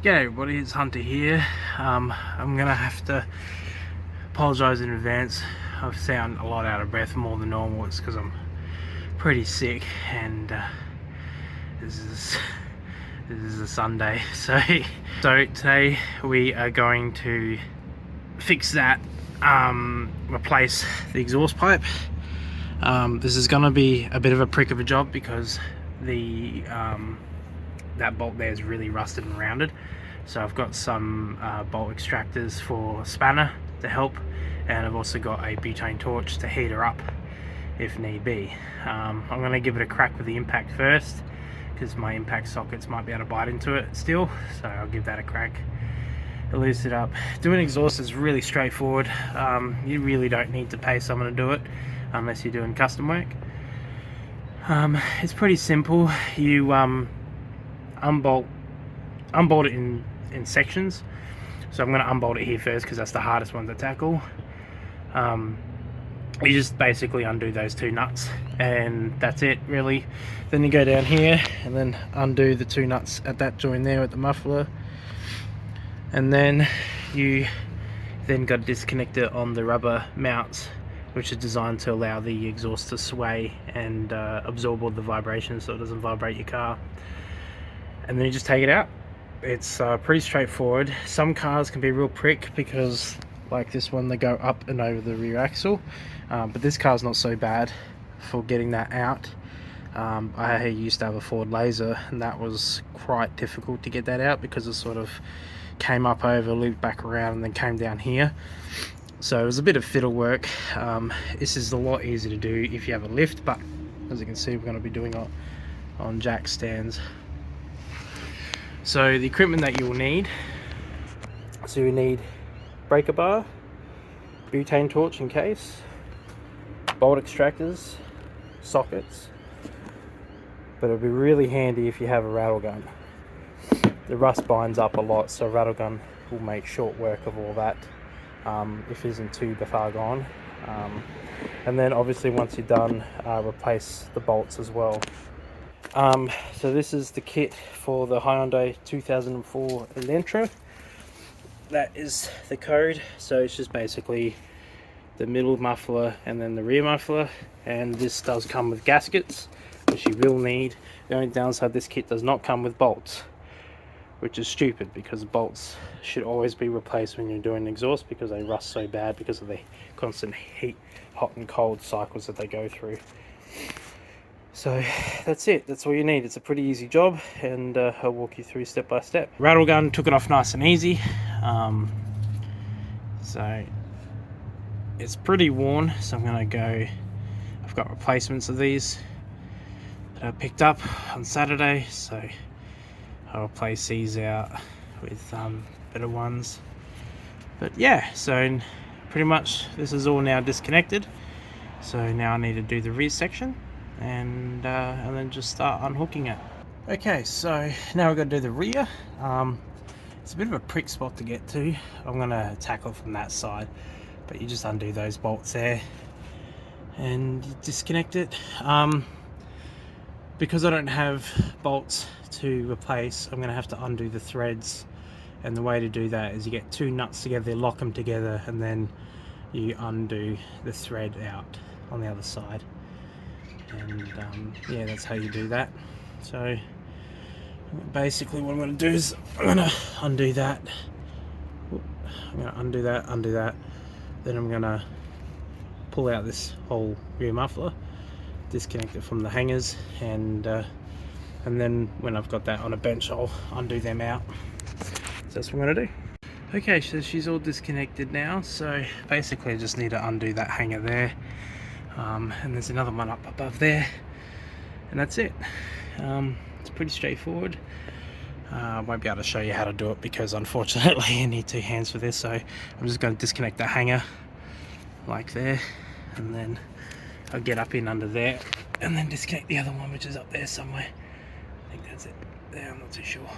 G'day everybody, it's Hunter here. I'm gonna have to apologise in advance. I sound a lot out of breath, more than normal. It's because I'm pretty sick, and this is a Sunday. So today we are going to fix that, replace the exhaust pipe. This is gonna be a bit of a prick of a job because the that bolt there is really rusted and rounded. So I've got some bolt extractors for spanner to help, and I've also got a butane torch to heat her up if need be. I'm going to give it a crack with the impact first because my impact sockets might be able to bite into it still, so I'll give that a crack. Loose it up. Doing exhaust is really straightforward. You really don't need to pay someone to do it unless you're doing custom work. It's pretty simple. You unbolt it in sections. So I'm going to unbolt it here first because that's the hardest one to tackle. You just basically undo those two nuts and that's it really. Then you go down here and then undo the two nuts at that joint there at the muffler, and then you got to disconnect it on the rubber mounts, which is designed to allow the exhaust to sway and absorb all the vibrations so it doesn't vibrate your car. And then you just take it out. It's pretty straightforward. Some cars can be a real prick because, like this one, they go up and over the rear axle, but this car's not so bad for getting that out. I used to have a Ford Laser and that was quite difficult to get that out because it sort of came up over, looped back around, and then came down here. So it was a bit of fiddle work. This is a lot easier to do if you have a lift, but as you can see, we're going to be doing it on jack stands. So the equipment that you'll need, so you need breaker bar, butane torch in case, bolt extractors, sockets, but it'll be really handy if you have a rattle gun. The rust binds up a lot, so a rattle gun will make short work of all that if it isn't too far gone. And then obviously once you're done, replace the bolts as well. So this is the kit for the Hyundai 2004 Elantra. That is the code. So it's just basically the middle muffler and then the rear muffler, and this does come with gaskets, which you will need. The only downside, this kit does not come with bolts, which is stupid because bolts should always be replaced when you're doing exhaust because they rust so bad because of the constant heat, hot and cold cycles that they go through. So that's it, that's all you need. It's a pretty easy job, and I'll walk you through step by step. Rattle gun took it off nice and easy. So it's pretty worn, so I'm gonna go, I've got replacements of these that I picked up on Saturday, so I'll replace these out with better ones. But yeah, so pretty much this is all now disconnected. So now I need to do the rear section and then just start unhooking it. Okay, so now we've got to do the rear. It's a bit of a prick spot to get to. I'm gonna tackle from that side, but you just undo those bolts there and you disconnect it. Because I don't have bolts to replace, I'm gonna have to undo the threads, and the way to do that is you get two nuts together, lock them together, and then you undo the thread out on the other side. And yeah, that's how you do that. So basically what I'm going to do is I'm going to undo that. I'm going to undo that. Then I'm going to pull out this whole rear muffler, disconnect it from the hangers, and then when I've got that on a bench, I'll undo them out. So that's what I'm going to do. Okay, so she's all disconnected now. So basically I just need to undo that hanger there. And there's another one up above there, and that's it. It's pretty straightforward. I won't be able to show you how to do it because unfortunately I need two hands for this, so I'm just going to disconnect the hanger like there, and then I'll get up in under there and then disconnect the other one, which is up there somewhere. I think that's it there, I'm not too sure,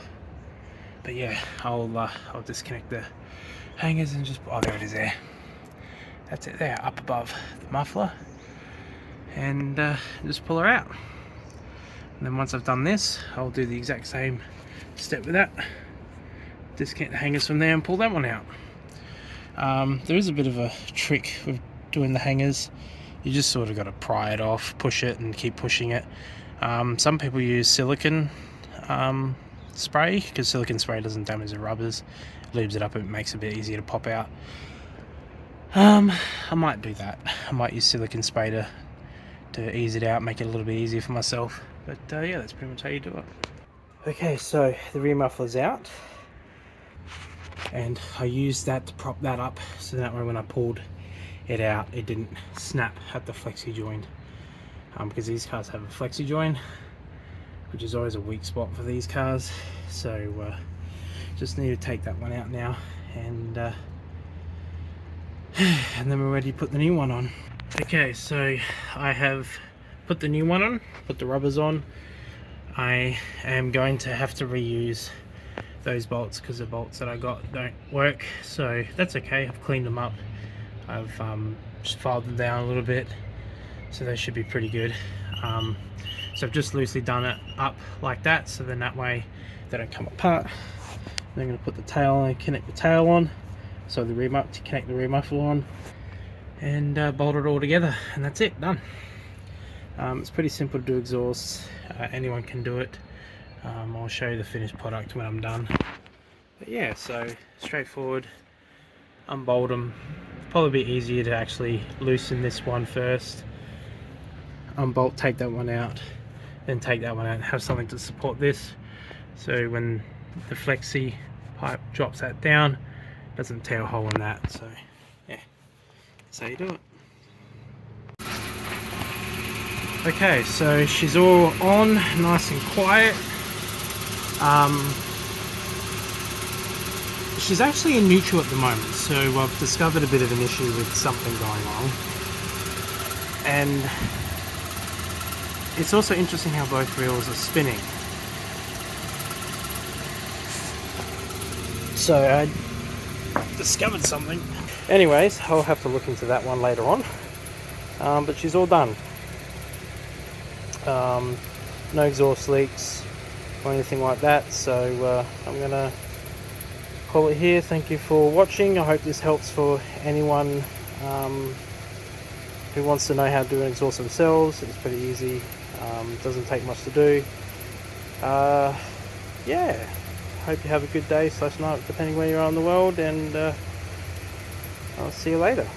but yeah, I'll disconnect the hangers and just, oh, there it is there. That's it there, up above the muffler, and just pull her out. And then once I've done this, I'll do the exact same step with that. disconnect the hangers from there and pull that one out. There is a bit of a trick with doing the hangers. You just sort of got to pry it off, push it and keep pushing it. Some people use silicone spray, because silicone spray doesn't damage the rubbers, it lubes it up, it makes it a bit easier to pop out. I might do that. I might use silicone spray to ease it out, make it a little bit easier for myself. But yeah, that's pretty much how you do it. Okay, so the rear muffler's out, and I used that to prop that up, so that way when I pulled it out, it didn't snap at the flexi joint. Because these cars have a flexi joint, which is always a weak spot for these cars. So just need to take that one out now, and then we're ready to put the new one on. Okay, so I have put the new one on, put the rubbers on. I am going to have to reuse those bolts because the bolts that I got don't work, so that's okay. I've cleaned them up. I've just filed them down a little bit, so they should be pretty good. So I've just loosely done it up like that, so then that way they don't come apart. Then I'm going to put the tail and connect the tail on, so the rear muffler, to connect the rear muffler on, and bolt it all together, and that's it, done. It's pretty simple to do exhausts. Anyone can do it. I'll show you the finished product when I'm done. But yeah, so straightforward. Unbolt them. Probably be easier to actually loosen this one first. Unbolt, take that one out, then take that one out and have something to support this. So when the flexi pipe drops that down, it doesn't tear a hole in that. So yeah, that's how you do it. Okay, so she's all on, nice and quiet. She's actually in neutral at the moment, so I've discovered a bit of an issue with something going on. And it's also interesting how both wheels are spinning. So I discovered something. Anyways, I'll have to look into that one later on. But she's all done. No exhaust leaks or anything like that, so I'm gonna call it here. Thank you for watching. I hope this helps for anyone who wants to know how to do an exhaust themselves. It's pretty easy. Doesn't take much to do. Yeah, hope you have a good day / night, depending where you are in the world, and I'll see you later.